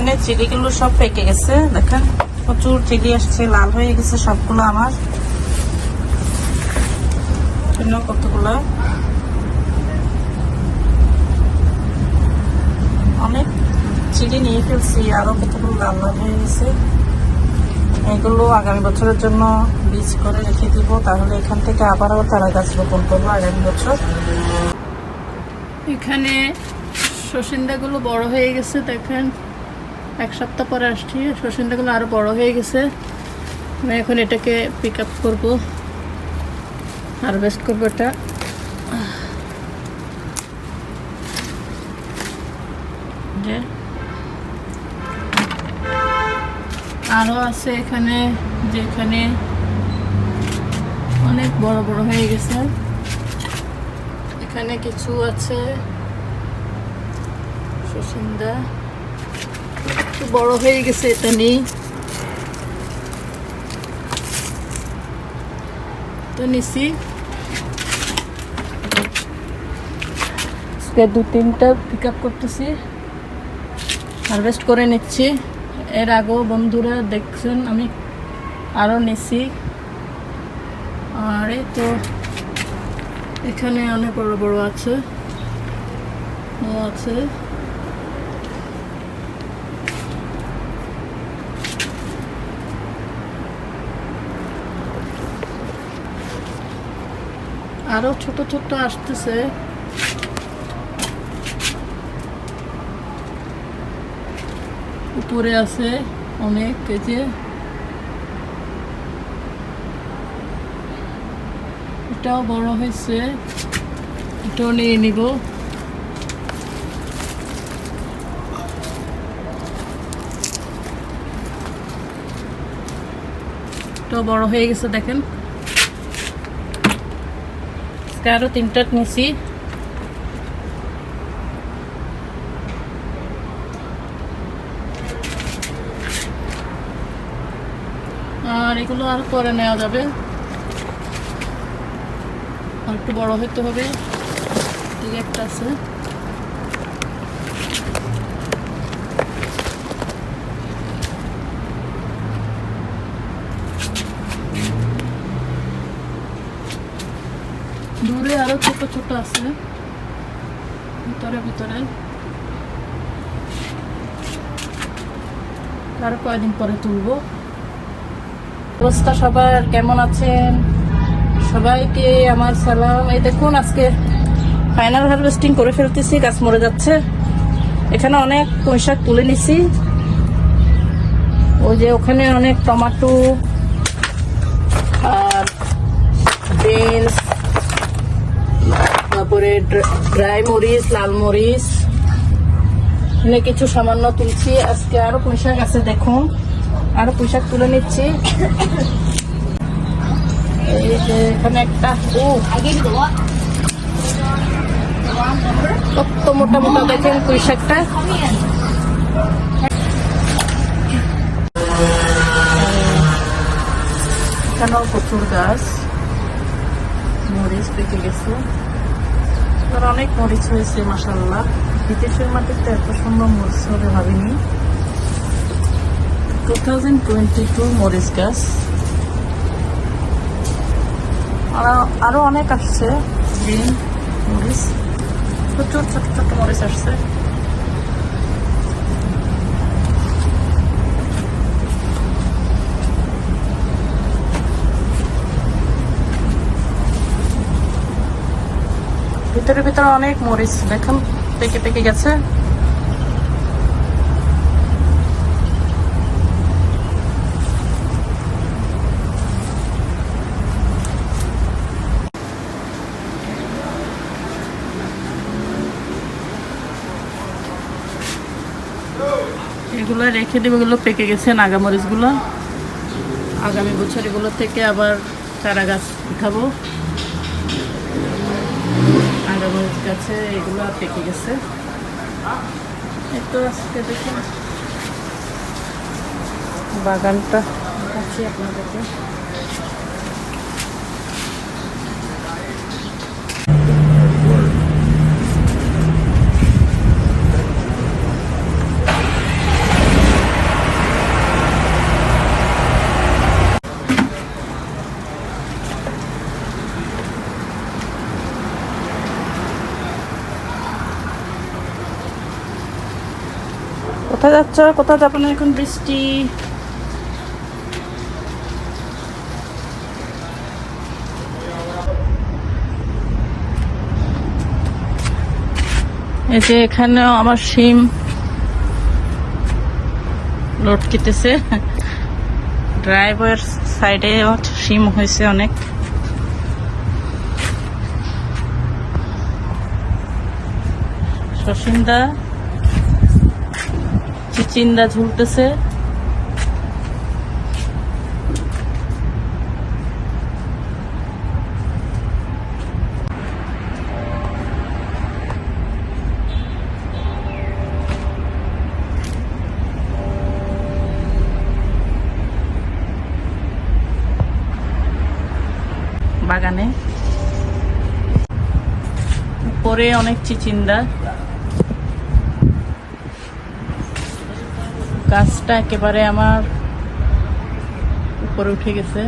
এখানে চিড়িগুলো সব পেকে গেছে, দেখেন প্রচুর চিড়ি আসছে, লাল হয়ে গেছে সবগুলো আমার। কতগুলো অনেক চিড়ি নিয়ে ফেলছি, আরো কতগুলো লাল লাল হয়ে গেছে। এগুলো আগামী বছরের জন্য বীজ করে রেখে দিব, তাহলে এখান থেকে আবারও চারা গাছ রোপণ করবো আগামী বছর। এখানে সসিন্দাগুলো বড় হয়ে গেছে, দেখেন 1 সপ্তাহ পরে আসছি, সসিন্দাগুলো আরো বড় হয়ে গেছে। আমি এখন এটাকে পিক আপ করবো, হারভেস্ট করবো। এটা আরো আছে এখানে, যেখানে অনেক বড় বড় হয়ে গেছে। এখানে কিছু আছে সসিন্দা, বড় হয়ে গেছে, এটা নেই তো নিছি। 2-3টা পিক আপ করতেছি, হারভেস্ট করে নিচ্ছি। এর আগেও বন্ধুরা দেখছেন আমি আরও নিছি। আর এই তো এখানে অনেক বড় বড় আছে, আছে আরো ছোট ছোট আসতেছে। উপরে আছে অনেক কেজি, এটাও বড় হয়েছে, এটাও নিয়ে নিব। এটাও বড় হয়ে গেছে, দেখেন আরো 3টা নিছি। আর এগুলো আর পরে নেওয়া যাবে, আর একটু বড় হতে হবে। ঠিক একটা আছে, দূরে আরো ছোট ছোট আছে, ভিতরে ভিতরে। আরো কয়েকদিন পরে তুলবো। অবস্থা সবার কেমন আছেন? সবাইকে আমার সালাম। এই দেখুন আজকে ফাইনাল হারভেস্টিং করে ফেলতেছি, গাছ মরে যাচ্ছে। এখানে অনেক পুঁইশাক তুলে নিছি, ওই যে ওখানে অনেক টমেটো আর বিনস, তারপরে ড্রাই মরিচ, লাল মরিচ, এখানে কিছু সামান্য তুলছি। আজকে আরো পুঁইশাক আছে, দেখুন আরো পুঁইশাক তুলে নিচ্ছি। এই যে এখানে একটা কত মোটা মোটা, দেখেন পুঁইশাকটা। এখানেও প্রচুর গাছ, মরিচ পেকে গেছে, অনেক মরিচ হয়েছে মাশাআল্লাহ। বিদেশের মাটিতে এত সুন্দর মরিচ হবে ভাবিনি। 2022 মরিচ গাছ, আরো অনেক আসছে গ্রিন মরিচ, প্রচুর ছোট ছোট মরিচ আসছে। ভিতরে ভিতরে অনেক মরিচ, দেখুন পেকে পেকে গেছে। এগুলো রেখে দেবো, এগুলো পেকে গেছে নাগামরিচ গুলো। আগামী বছর এগুলো থেকে আবার চারা গাছ উঠাবো। নাগামরিচ গাছে এগুলো পেকে গেছে। একটু আজকে দেখুন বাগানটা দেখাচ্ছি আপনাদেরকে। কোথায় যাচ্ছ? কোথায় যাবো না, এখন বৃষ্টি। এই যে এখানেও আমার শিম লটকিতেছে, ড্রাইভার সাইডে শিম হয়েছে অনেক। শশিন্দা চিচিন্দা ঝুলতেছে। বাগানে উপরে অনেক চিচিন্দা, গাছটা একেবারে আমার উপরে উঠে গেছে।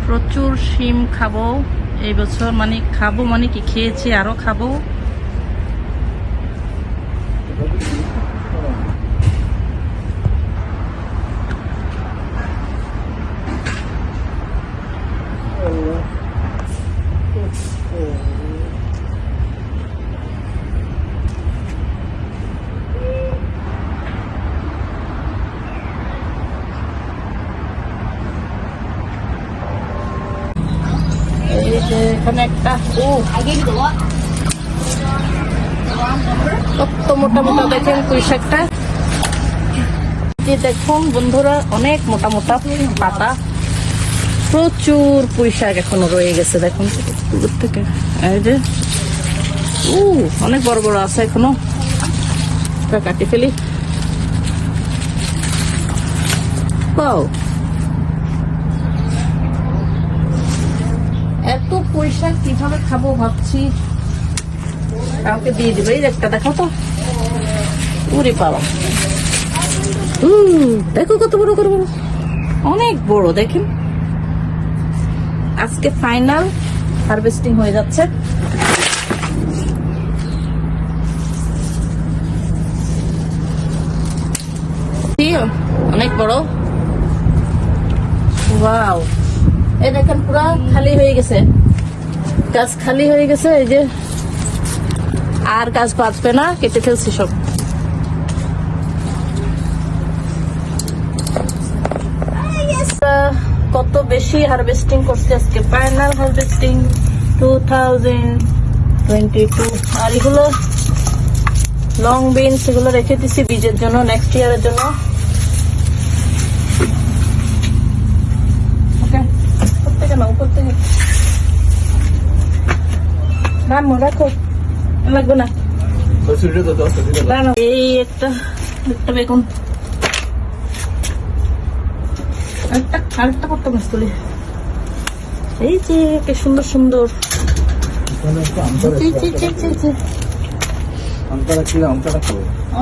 প্রচুর শিম খাবো এই বছর, মানে খাবো মানে কি, খেয়েছি আরো খাবো। এই যে এখানে একটা কত মোটা মোটা দেখেন পুঁই শাকটা। যে দেখুন বন্ধুরা, অনেক মোটা মোটা পাতা, প্রচুর পুঁই শাক এখনো রয়ে গেছে। দেখুন দূর থেকে, এই যে অনেক বড় বড় আছে এখনো, কাটি ফেলি। পাও এত পুঁই শাক কিভাবে খাবো ভাবছি, কাউকে দিয়ে দিবে। এই একটা দেখো তো, উড়ে পাওয়া, দেখো কত বড় করে, অনেক বড়। দেখেন আজকে ফাইনাল হারভেস্টিং হয়ে যাচ্ছে। অনেক বড়, ওয়াও। এই দেখেন পুরা খালি হয়ে গেছে, গাছ খালি হয়ে গেছে। এই যে আর গাছ বাঁচবে না, কেটে ফেলছি সব। কত বেশি হারভেস্টিং করছি আজকে, ফাইনাল হারভেস্টিং 2022। আর এগুলো লং বিনস, এগুলো রেখে দিছি বীজের জন্য, নেক্সট ইয়ারের জন্য। ওকে, প্রত্যেকে নাও, প্রত্যেকে রাখো, রাখো, লাগবে না। এই একটা বেগুন, আরেকটা কত মাছ তুলি। এই যে কি সুন্দর সুন্দর,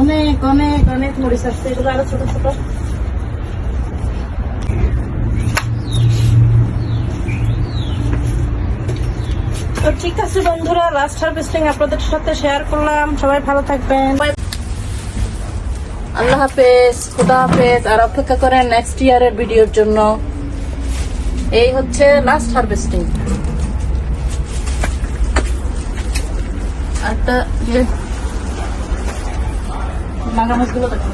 অনেক অনেক অনেক মরিচ আসছে, এগুলো আরো ছোট ছোট। তো ঠিক আছে বন্ধুরা, লাস্ট হারভেস্টিং আপনাদের সাথে শেয়ার করলাম। সবাই ভালো থাকবেন, আল্লাহ হাফেজ, খুদা হাফেজ। আর অপেক্ষা করেন নেক্সট ইয়ারের ভিডিওর জন্য। এই হচ্ছে লাস্ট হারভেস্টিং। একটা যে মাছ গুলো দেখুন।